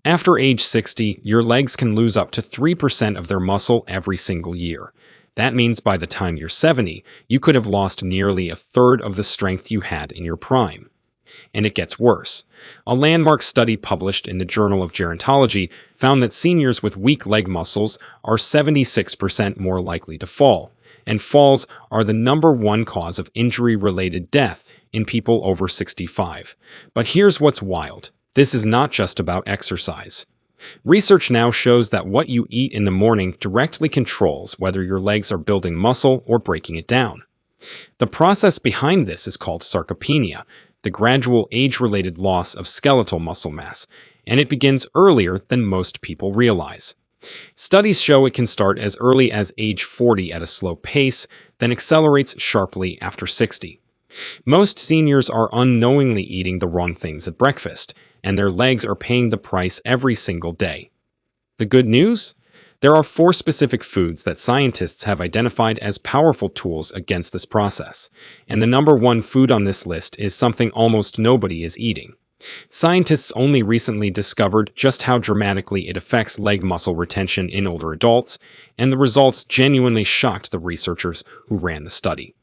After age 60, your legs can lose up to 3% of their muscle every single year. That means by the time you're 70, you could have lost nearly a third of the strength you had in your prime. And it gets worse. A landmark study published in the Journal of Gerontology found that seniors with weak leg muscles are 76% more likely to fall, and falls are the #1 cause of injury-related death in people over 65. But here's what's wild. This is not just about exercise. Research now shows that what you eat in the morning directly controls whether your legs are building muscle or breaking it down. The process behind this is called sarcopenia, the gradual age-related loss of skeletal muscle mass, and it begins earlier than most people realize. Studies show it can start as early as age 40 at a slow pace, then accelerates sharply after 60. Most seniors are unknowingly eating the wrong things at breakfast, and their legs are paying the price every single day. The good news? There are 4 specific foods that scientists have identified as powerful tools against this process, and the #1 food on this list is something almost nobody is eating. Scientists only recently discovered just how dramatically it affects leg muscle retention in older adults, and the results genuinely shocked the researchers who ran the study.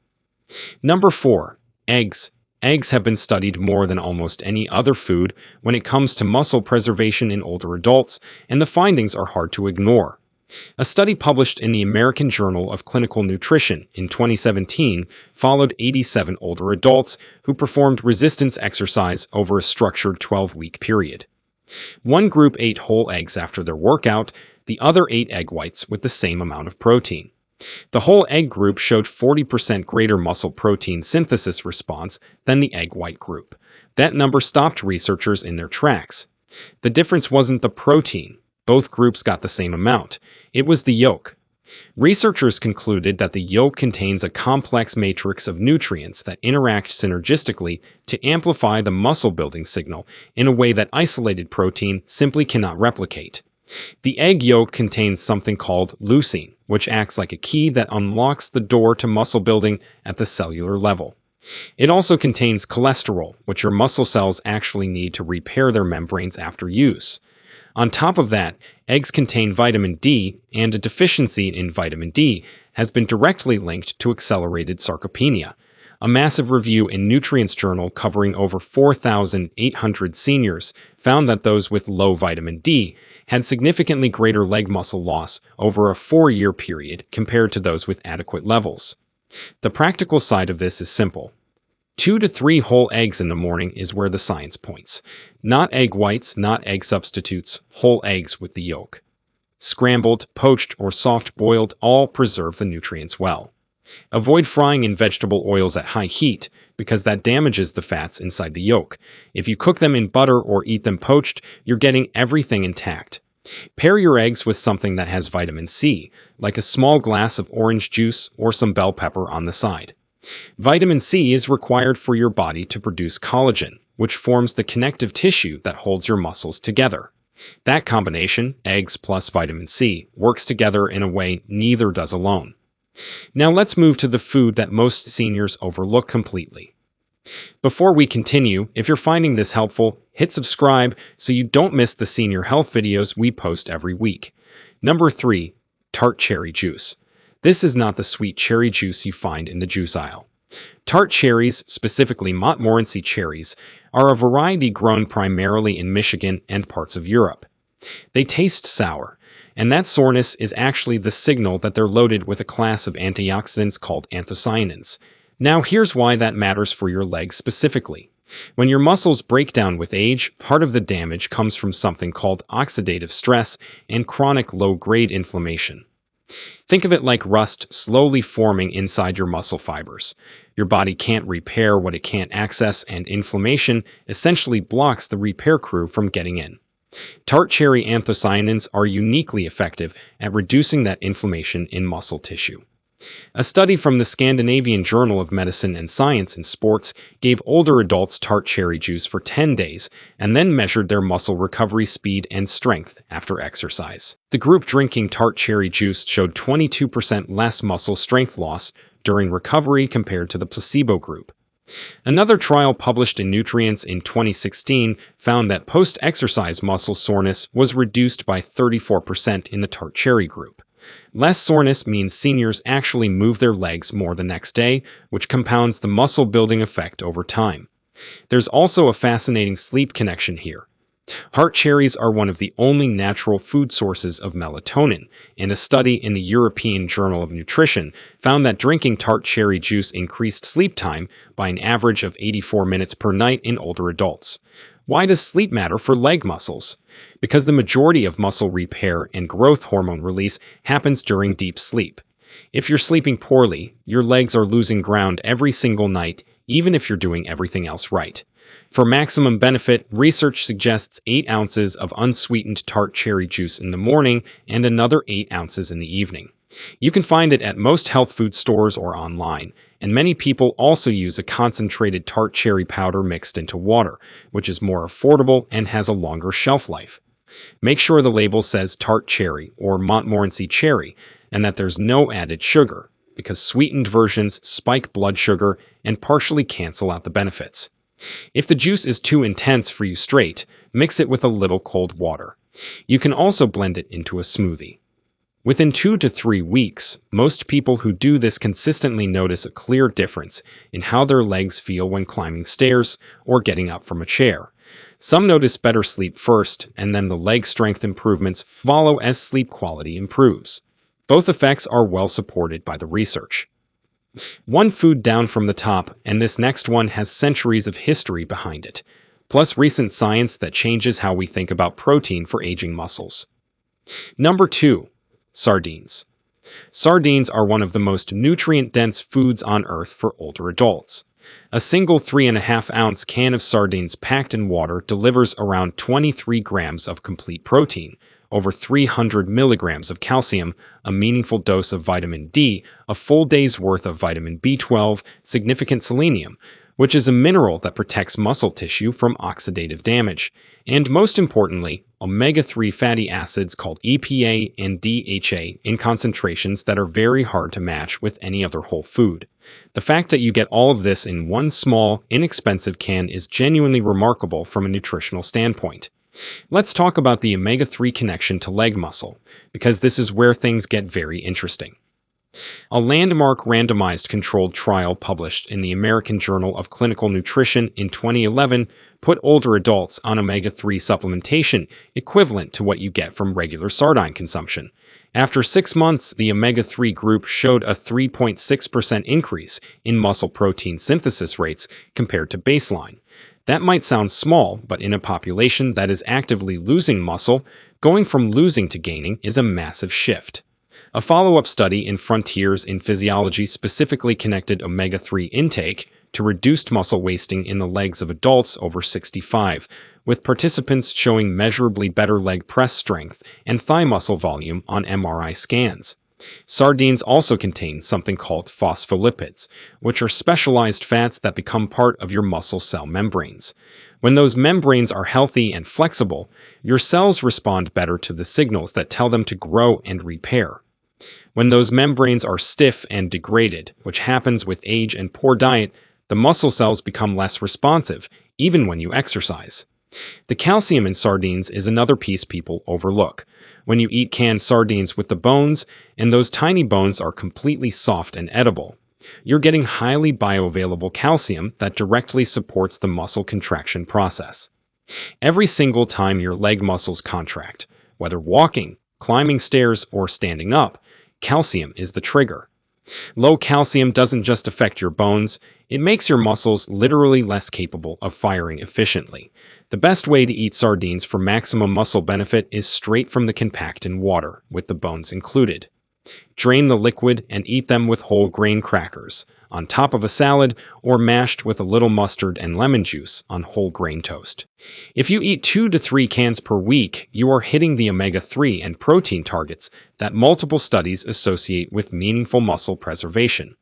Number 4. Eggs. Eggs have been studied more than almost any other food when it comes to muscle preservation in older adults, and the findings are hard to ignore. A study published in the American Journal of Clinical Nutrition in 2017 followed 87 older adults who performed resistance exercise over a structured 12-week period. One group ate whole eggs after their workout, the other ate egg whites with the same amount of protein. The whole egg group showed 40% greater muscle protein synthesis response than the egg white group. That number stopped researchers in their tracks. The difference wasn't the protein. Both groups got the same amount. It was the yolk. Researchers concluded that the yolk contains a complex matrix of nutrients that interact synergistically to amplify the muscle-building signal in a way that isolated protein simply cannot replicate. The egg yolk contains something called leucine, which acts like a key that unlocks the door to muscle building at the cellular level. It also contains cholesterol, which your muscle cells actually need to repair their membranes after use. On top of that, eggs contain vitamin D, and a deficiency in vitamin D has been directly linked to accelerated sarcopenia. A massive review in Nutrients Journal covering over 4,800 seniors found that those with low vitamin D had significantly greater leg muscle loss over a 4-year period compared to those with adequate levels. The practical side of this is simple. 2 to 3 whole eggs in the morning is where the science points. Not egg whites, not egg substitutes, whole eggs with the yolk. Scrambled, poached, or soft-boiled all preserve the nutrients well. Avoid frying in vegetable oils at high heat because that damages the fats inside the yolk. If you cook them in butter or eat them poached, you're getting everything intact. Pair your eggs with something that has vitamin C, like a small glass of orange juice or some bell pepper on the side. Vitamin C is required for your body to produce collagen, which forms the connective tissue that holds your muscles together. That combination, eggs plus vitamin C, works together in a way neither does alone. Now let's move to the food that most seniors overlook completely. Before we continue, if you're finding this helpful, hit subscribe so you don't miss the senior health videos we post every week. Number 3. Tart cherry juice. This is not the sweet cherry juice you find in the juice aisle. Tart cherries, specifically Montmorency cherries, are a variety grown primarily in Michigan and parts of Europe. They taste sour, and that sourness is actually the signal that they're loaded with a class of antioxidants called anthocyanins. Now here's why that matters for your legs specifically. When your muscles break down with age, part of the damage comes from something called oxidative stress and chronic low-grade inflammation. Think of it like rust slowly forming inside your muscle fibers. Your body can't repair what it can't access, and inflammation essentially blocks the repair crew from getting in. Tart cherry anthocyanins are uniquely effective at reducing that inflammation in muscle tissue. A study from the Scandinavian Journal of Medicine and Science in Sports gave older adults tart cherry juice for 10 days and then measured their muscle recovery speed and strength after exercise. The group drinking tart cherry juice showed 22% less muscle strength loss during recovery compared to the placebo group. Another trial published in Nutrients in 2016 found that post-exercise muscle soreness was reduced by 34% in the tart cherry group. Less soreness means seniors actually move their legs more the next day, which compounds the muscle-building effect over time. There's also a fascinating sleep connection here. Tart cherries are one of the only natural food sources of melatonin, and a study in the European Journal of Nutrition found that drinking tart cherry juice increased sleep time by an average of 84 minutes per night in older adults. Why does sleep matter for leg muscles? Because the majority of muscle repair and growth hormone release happens during deep sleep. If you're sleeping poorly, your legs are losing ground every single night, even if you're doing everything else right. For maximum benefit, research suggests 8 ounces of unsweetened tart cherry juice in the morning and another 8 ounces in the evening. You can find it at most health food stores or online, and many people also use a concentrated tart cherry powder mixed into water, which is more affordable and has a longer shelf life. Make sure the label says tart cherry or Montmorency cherry, and that there's no added sugar, because sweetened versions spike blood sugar and partially cancel out the benefits. If the juice is too intense for you straight, mix it with a little cold water. You can also blend it into a smoothie. Within 2 to 3 weeks, most people who do this consistently notice a clear difference in how their legs feel when climbing stairs or getting up from a chair. Some notice better sleep first, and then the leg strength improvements follow as sleep quality improves. Both effects are well supported by the research. One food down from the top, and this next one has centuries of history behind it, plus recent science that changes how we think about protein for aging muscles. Number 2. Sardines. Sardines are one of the most nutrient-dense foods on Earth for older adults. A single 3.5-ounce can of sardines packed in water delivers around 23 grams of complete protein, over 300 milligrams of calcium, a meaningful dose of vitamin D, a full day's worth of vitamin B12, significant selenium, which is a mineral that protects muscle tissue from oxidative damage, and most importantly, omega-3 fatty acids called EPA and DHA in concentrations that are very hard to match with any other whole food. The fact that you get all of this in one small, inexpensive can is genuinely remarkable from a nutritional standpoint. Let's talk about the omega-3 connection to leg muscle, because this is where things get very interesting. A landmark randomized controlled trial published in the American Journal of Clinical Nutrition in 2011 put older adults on omega-3 supplementation equivalent to what you get from regular sardine consumption. After 6 months, the omega-3 group showed a 3.6% increase in muscle protein synthesis rates compared to baseline. That might sound small, but in a population that is actively losing muscle, going from losing to gaining is a massive shift. A follow-up study in Frontiers in Physiology specifically connected omega-3 intake to reduced muscle wasting in the legs of adults over 65, with participants showing measurably better leg press strength and thigh muscle volume on MRI scans. Sardines also contain something called phospholipids, which are specialized fats that become part of your muscle cell membranes. When those membranes are healthy and flexible, your cells respond better to the signals that tell them to grow and repair. When those membranes are stiff and degraded, which happens with age and poor diet, the muscle cells become less responsive, even when you exercise. The calcium in sardines is another piece people overlook. When you eat canned sardines with the bones, and those tiny bones are completely soft and edible, you're getting highly bioavailable calcium that directly supports the muscle contraction process. Every single time your leg muscles contract, whether walking, climbing stairs, or standing up, calcium is the trigger. Low calcium doesn't just affect your bones, it makes your muscles literally less capable of firing efficiently. The best way to eat sardines for maximum muscle benefit is straight from the can packed in water, with the bones included. Drain the liquid and eat them with whole grain crackers, on top of a salad, or mashed with a little mustard and lemon juice on whole grain toast. If you eat 2 to 3 cans per week, you are hitting the omega-3 and protein targets that multiple studies associate with meaningful muscle preservation.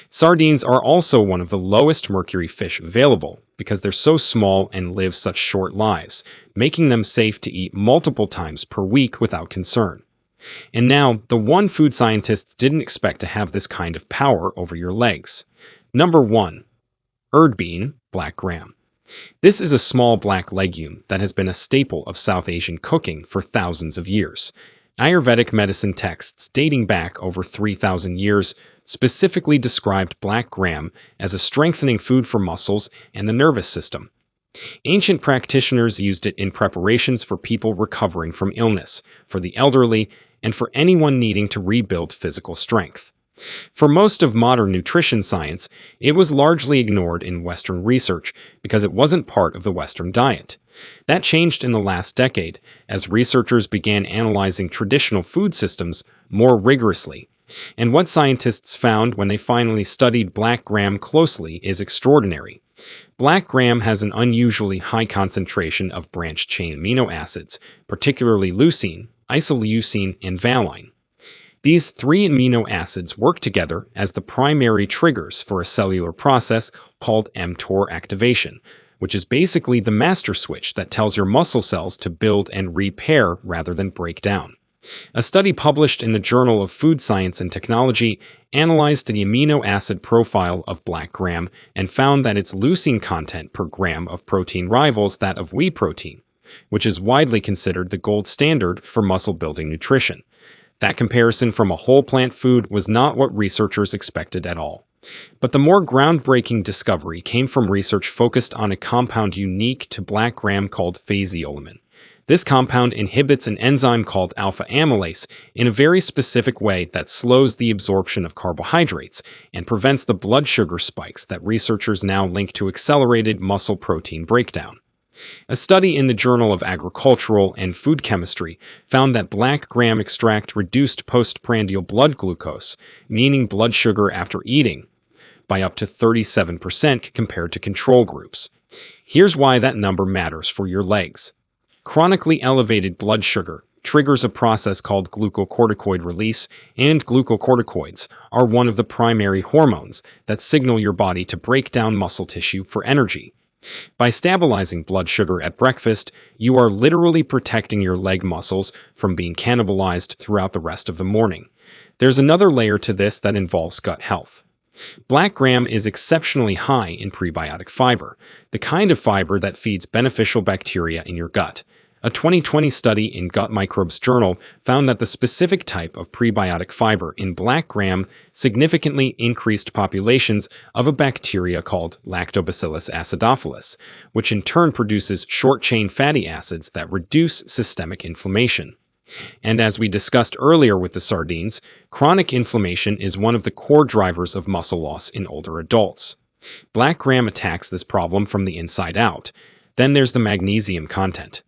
Sardines are also one of the lowest mercury fish available because they're so small and live such short lives, making them safe to eat multiple times per week without concern. And now, the one food scientists didn't expect to have this kind of power over your legs. Number 1. Erd bean, black gram. This is a small black legume that has been a staple of South Asian cooking for thousands of years. Ayurvedic medicine texts dating back over 3,000 years specifically described black gram as a strengthening food for muscles and the nervous system. Ancient practitioners used it in preparations for people recovering from illness, for the elderly, and for anyone needing to rebuild physical strength. For most of modern nutrition science, it was largely ignored in Western research because it wasn't part of the Western diet. That changed in the last decade as researchers began analyzing traditional food systems more rigorously. And what scientists found when they finally studied black gram closely is extraordinary. Black gram has an unusually high concentration of branched-chain amino acids, particularly leucine, isoleucine, and valine. These three amino acids work together as the primary triggers for a cellular process called mTOR activation, which is basically the master switch that tells your muscle cells to build and repair rather than break down. A study published in the Journal of Food Science and Technology analyzed the amino acid profile of black gram and found that its leucine content per gram of protein rivals that of whey protein, which is widely considered the gold standard for muscle-building nutrition. That comparison from a whole plant food was not what researchers expected at all. But the more groundbreaking discovery came from research focused on a compound unique to black gram called phaseolamin. This compound inhibits an enzyme called alpha amylase in a very specific way that slows the absorption of carbohydrates and prevents the blood sugar spikes that researchers now link to accelerated muscle protein breakdown. A study in the Journal of Agricultural and Food Chemistry found that black gram extract reduced postprandial blood glucose, meaning blood sugar after eating, by up to 37% compared to control groups. Here's why that number matters for your legs. Chronically elevated blood sugar triggers a process called glucocorticoid release, and glucocorticoids are one of the primary hormones that signal your body to break down muscle tissue for energy. By stabilizing blood sugar at breakfast, you are literally protecting your leg muscles from being cannibalized throughout the rest of the morning. There's another layer to this that involves gut health. Black gram is exceptionally high in prebiotic fiber, the kind of fiber that feeds beneficial bacteria in your gut. A 2020 study in Gut Microbes Journal found that the specific type of prebiotic fiber in black gram significantly increased populations of a bacteria called Lactobacillus acidophilus, which in turn produces short-chain fatty acids that reduce systemic inflammation. And as we discussed earlier with the sardines, chronic inflammation is one of the core drivers of muscle loss in older adults. Black gram attacks this problem from the inside out. Then there's the magnesium content.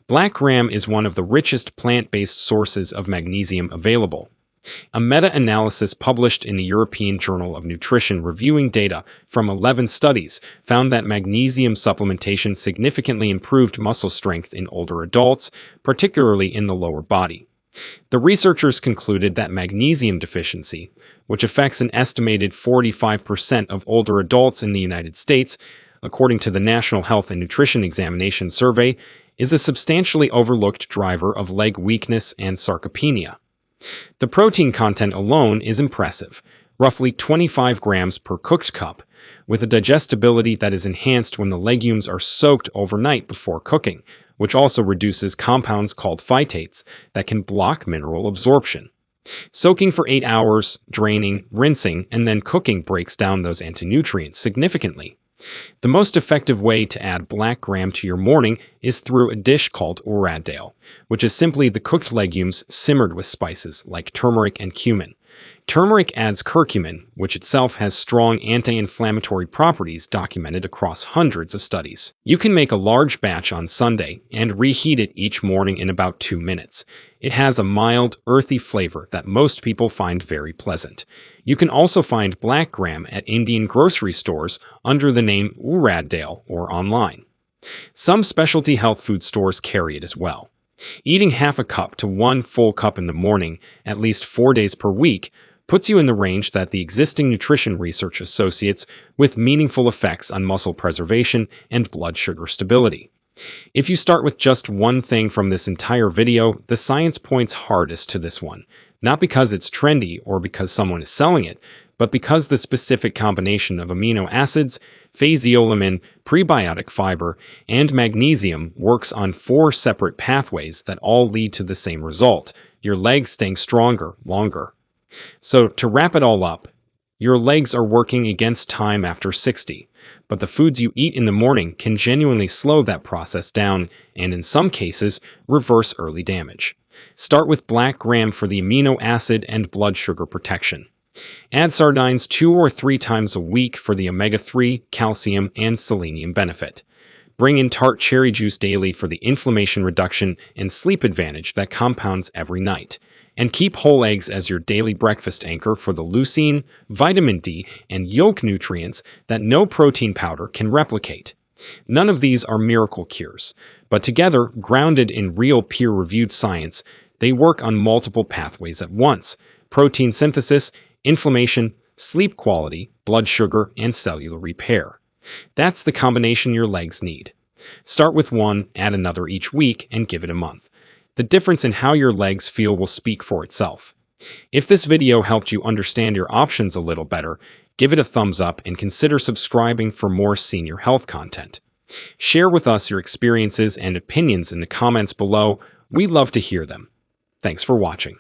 Black gram is one of the richest plant-based sources of magnesium available. A meta-analysis published in the European Journal of Nutrition reviewing data from 11 studies found that magnesium supplementation significantly improved muscle strength in older adults, particularly in the lower body. The researchers concluded that magnesium deficiency, which affects an estimated 45% of older adults in the United States, according to the National Health and Nutrition Examination Survey, is a substantially overlooked driver of leg weakness and sarcopenia. The protein content alone is impressive, roughly 25 grams per cooked cup, with a digestibility that is enhanced when the legumes are soaked overnight before cooking, which also reduces compounds called phytates that can block mineral absorption. Soaking for 8 hours, draining, rinsing, and then cooking breaks down those antinutrients significantly. The most effective way to add black gram to your morning is through a dish called urad dal, which is simply the cooked legumes simmered with spices like turmeric and cumin. Turmeric adds curcumin, which itself has strong anti-inflammatory properties documented across hundreds of studies. You can make a large batch on Sunday and reheat it each morning in about 2 minutes. It has a mild, earthy flavor that most people find very pleasant. You can also find black gram at Indian grocery stores under the name urad dal or online. Some specialty health food stores carry it as well. Eating half a cup to 1 full cup in the morning, at least 4 days per week, puts you in the range that the existing nutrition research associates with meaningful effects on muscle preservation and blood sugar stability. If you start with just one thing from this entire video, the science points hardest to this one. Not because it's trendy or because someone is selling it, but because the specific combination of amino acids, phaseolamin, prebiotic fiber, and magnesium works on 4 separate pathways that all lead to the same result: your legs staying stronger longer. So, to wrap it all up, your legs are working against time after 60, but the foods you eat in the morning can genuinely slow that process down and, in some cases, reverse early damage. Start with black gram for the amino acid and blood sugar protection. Add sardines 2 or 3 times a week for the omega-3, calcium, and selenium benefit. Bring in tart cherry juice daily for the inflammation reduction and sleep advantage that compounds every night. And keep whole eggs as your daily breakfast anchor for the leucine, vitamin D, and yolk nutrients that no protein powder can replicate. None of these are miracle cures, but together, grounded in real peer-reviewed science, they work on multiple pathways at once: protein synthesis, inflammation, sleep quality, blood sugar, and cellular repair. That's the combination your legs need. Start with one, add another each week, and give it a month. The difference in how your legs feel will speak for itself. If this video helped you understand your options a little better, give it a thumbs up and consider subscribing for more senior health content. Share with us your experiences and opinions in the comments below. We'd love to hear them. Thanks for watching.